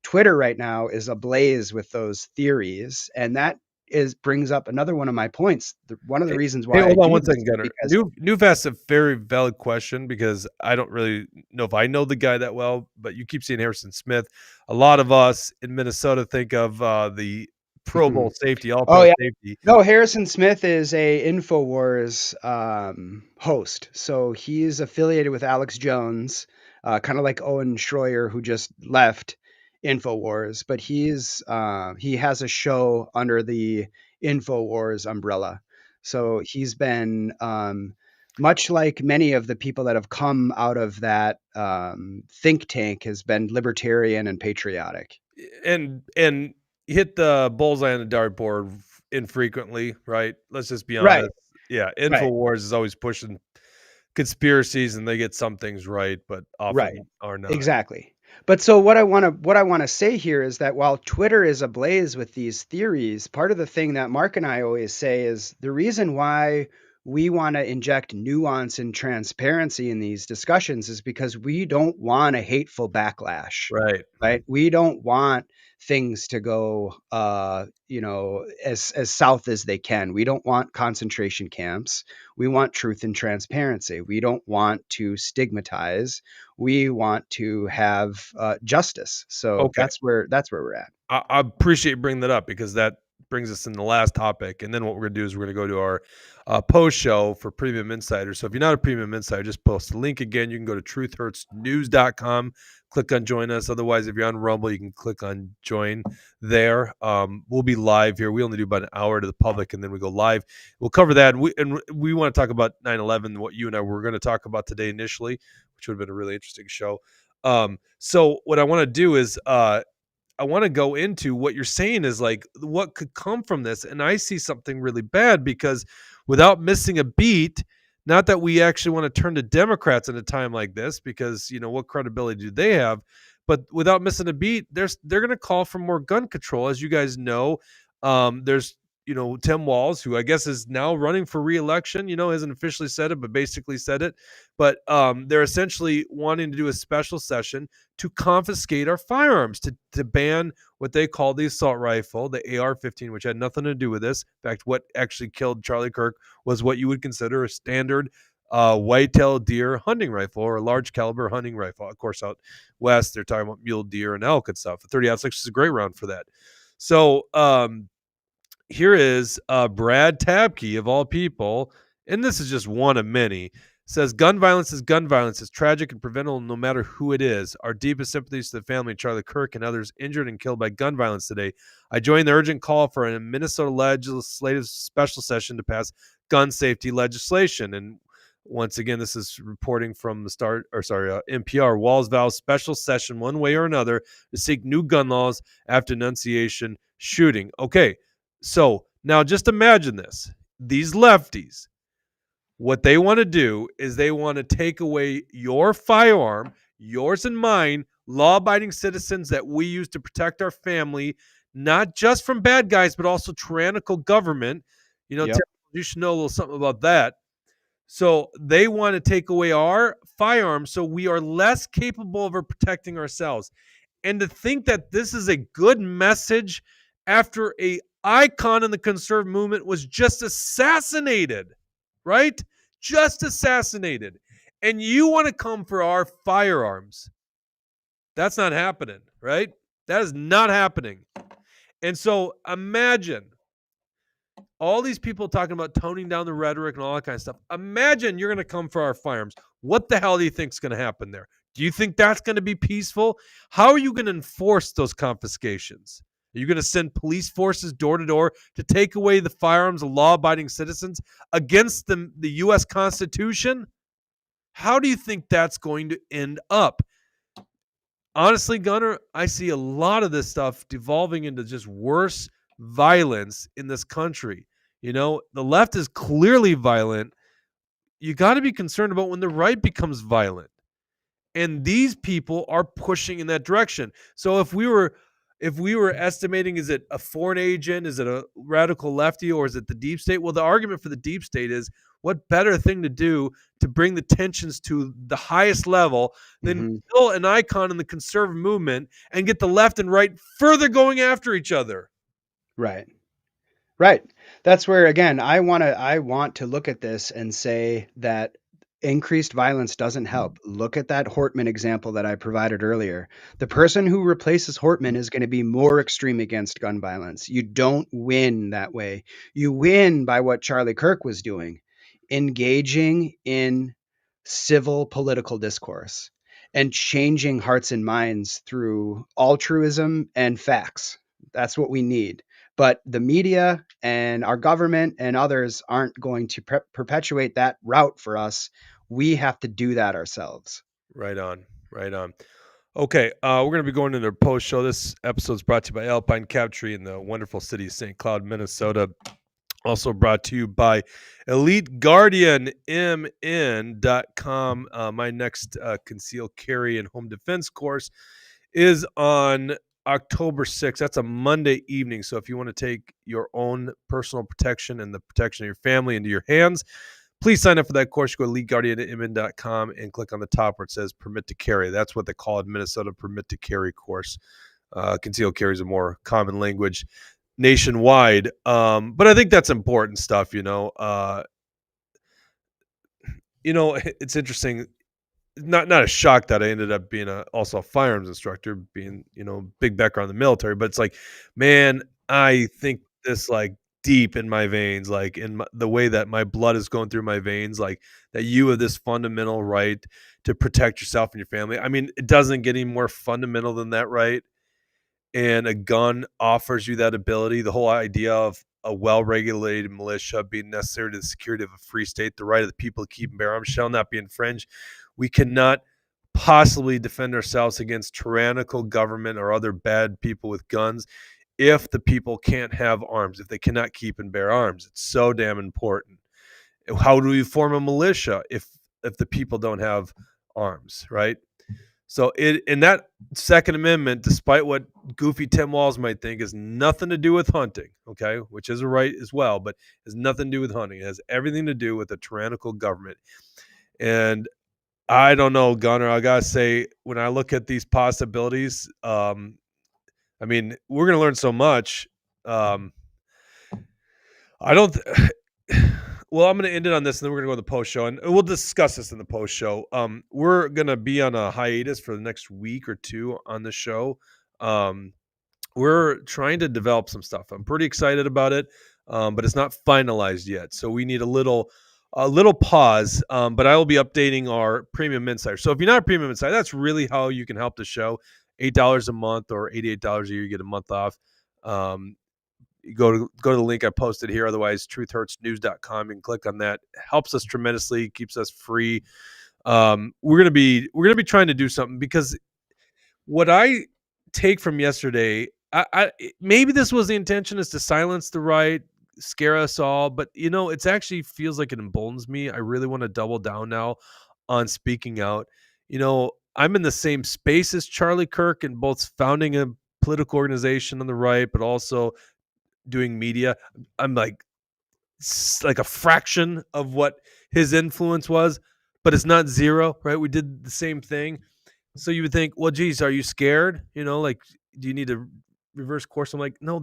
Twitter right now is ablaze with those theories, and that is brings up another one of my points. One of the Hey, reasons hey, why I hold on do one this second, is Gunner. because You've asked a very valid question because I don't really know if I know the guy that well, but you keep saying Harrison Smith. A lot of us in Minnesota think of the Pro Bowl Mhm. safety, all Oh pro yeah. safety. No, Harrison Smith is a InfoWars host. So he's affiliated with Alex Jones, kind of like Owen Schroyer, who just left InfoWars. But he has a show under the InfoWars umbrella. So he's been much like many of the people that have come out of that think tank has been libertarian and patriotic. And hit the bullseye on the dartboard infrequently, right? Let's just be Right, honest. Yeah, right, Infowars is always pushing conspiracies, and they get some things right, but right. often are not. Exactly. But so what I want to say here is that while Twitter is ablaze with these theories, part of the thing that Mark and I always say is the reason why we want to inject nuance and transparency in these discussions is because we don't want a hateful backlash, Right. right? We don't want things to go as south as they can. We don't want concentration camps. We want truth and transparency. We don't want to stigmatize. We want to have justice. So Okay. that's where we're at. I appreciate you bringing that up because that brings us in the last topic. And then what we're going to do is we're going to go to our post show for Premium Insider. So if you're not a Premium Insider, just post the link again. You can go to truthhurtsnews.com, click on join us. Otherwise, if you're on Rumble, you can click on join there. We'll be live here. We only do about an hour to the public and then we go live. We'll cover that. And we want to talk about 9/11, what you and I were going to talk about today initially, which would have been a really interesting show. So what I want to do is I want to go into what you're saying is like what could come from this. And I see something really bad because without missing a beat, not that we actually want to turn to Democrats at a time like this, because what credibility do they have? But without missing a beat, they're going to call for more gun control, as you guys know. There's Tim Walz, who I guess is now running for re-election. Hasn't officially said it, but basically said it. But they're essentially wanting to do a special session to confiscate our firearms, to ban what they call the assault rifle, the AR-15, which had nothing to do with this. In fact, what actually killed Charlie Kirk was what you would consider a standard white-tailed deer hunting rifle or a large caliber hunting rifle. Of course, out west, they're talking about mule deer and elk and stuff. The 30-06 is a great round for that. So here is Brad Tabke, of all people, and this is just one of many, says gun violence is gun violence. It's tragic and preventable no matter who it is. Our deepest sympathies to the family of Charlie Kirk and others injured and killed by gun violence today. I join the urgent call for a Minnesota legislative special session to pass gun safety legislation. And once again, this is reporting from NPR. Walz vows special session one way or another to seek new gun laws after Annunciation shooting. Okay, so now just imagine this. These lefties, what they want to do is they want to take away your firearm, yours and mine, law abiding citizens that we use to protect our family, not just from bad guys, but also tyrannical government. Yep. Tim, you should know a little something about that. So they want to take away our firearms so we are less capable of protecting ourselves. And to think that this is a good message after a icon in the conservative movement was just assassinated, right? Just assassinated. And you want to come for our firearms. That's not happening, right? That is not happening. And so imagine all these people talking about toning down the rhetoric and all that kind of stuff. Imagine you're going to come for our firearms. What the hell do you think is going to happen there? Do you think that's going to be peaceful? How are you going to enforce those confiscations? Are you going to send police forces door to door to take away the firearms of law-abiding citizens against the U.S. Constitution? How do you think that's going to end up? Honestly, Gunner, I see a lot of this stuff devolving into just worse violence in this country. The left is clearly violent. You got to be concerned about when the right becomes violent. And these people are pushing in that direction. So if we were estimating, is it a foreign agent, is it a radical lefty, or is it the deep state? Well, the argument for the deep state is what better thing to do to bring the tensions to the highest level than kill an icon in the conservative movement and get the left and right further going after each other. Right. Right. That's where again I want to look at this and say that increased violence doesn't help. Look at that Hortman example that I provided earlier. The person who replaces Hortman is going to be more extreme against gun violence. You don't win that way. You win by what Charlie Kirk was doing, engaging in civil political discourse and changing hearts and minds through altruism and facts. That's what we need. But the media and our government and others aren't going to perpetuate that route for us. We have to do that ourselves. Right on. Right on. Okay, we're going to be going into our post show. This episode is brought to you by Alpine Captree in the wonderful city of St. Cloud, Minnesota. Also brought to you by Elite Guardian MN.com. My next concealed carry and home defense course is on October 6th. That's a Monday evening. So if you want to take your own personal protection and the protection of your family into your hands, please sign up for that course. Go to leadguardianmn.com and click on the top where it says permit to carry. That's what they call it, Minnesota permit to carry course. Concealed carry is a more common language nationwide. But I think that's important stuff, it's interesting. Not a shock that I ended up being also a firearms instructor, being, big background in the military, but it's like, man, I think this like deep in my veins, like the way that my blood is going through my veins, like that you have this fundamental right to protect yourself and your family. I mean, it doesn't get any more fundamental than that, right? And a gun offers you that ability. The whole idea of a well-regulated militia being necessary to the security of a free state, the right of the people to keep and bear arms shall not be infringed. We cannot possibly defend ourselves against tyrannical government or other bad people with guns if the people can't have arms, if they cannot keep and bear arms. It's so damn important. How do we form a militia if the people don't have arms, right? So in that Second Amendment, despite what goofy Tim Walz might think, has nothing to do with hunting, okay, which is a right as well, but has nothing to do with hunting. It has everything to do with a tyrannical government. And I don't know, Gunnar, I gotta say, when I look at these possibilities, I mean, we're gonna learn so much. I don't. Well, I'm going to end it on this, and then we're going to go to the post show, and we'll discuss this in the post show. We're going to be on a hiatus for the next week or two on the show. We're trying to develop some stuff. I'm pretty excited about it, but it's not finalized yet. So we need a little pause. But I will be updating our premium insider. So if you're not a premium insider, that's really how you can help the show. $8 a month or $88 a year, you get a month off. You go to the link I posted here. Otherwise, truthhurtsnews.com. You can click on that. It helps us tremendously, keeps us free. We're gonna be trying to do something, because what I take from yesterday, I maybe this was the intention, is to silence the right, scare us all, but it's actually feels like it emboldens me. I really want to double down now on speaking out. I'm in the same space as Charlie Kirk, and both founding a political organization on the right, but also doing media. I'm like a fraction of what his influence was, but it's not zero, right? We did the same thing. So you would think, well, geez, are you scared? Like, do you need to reverse course? I'm like, no,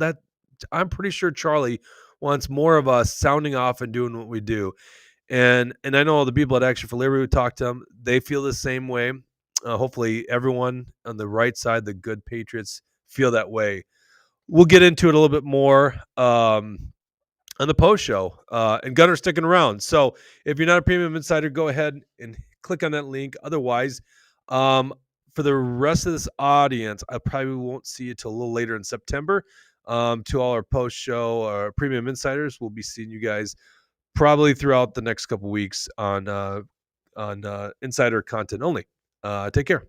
I'm pretty sure Charlie wants more of us sounding off and doing what we do. And I know all the people at Action for Liberty who talk to them, they feel the same way. Hopefully everyone on the right side, the good patriots, feel that way. We'll get into it a little bit more on the post show. And Gunner's sticking around. So if you're not a premium insider, go ahead and click on that link. Otherwise, for the rest of this audience, I probably won't see you till a little later in September. To all our post show or premium insiders, we'll be seeing you guys probably throughout the next couple weeks on insider content only. Take care.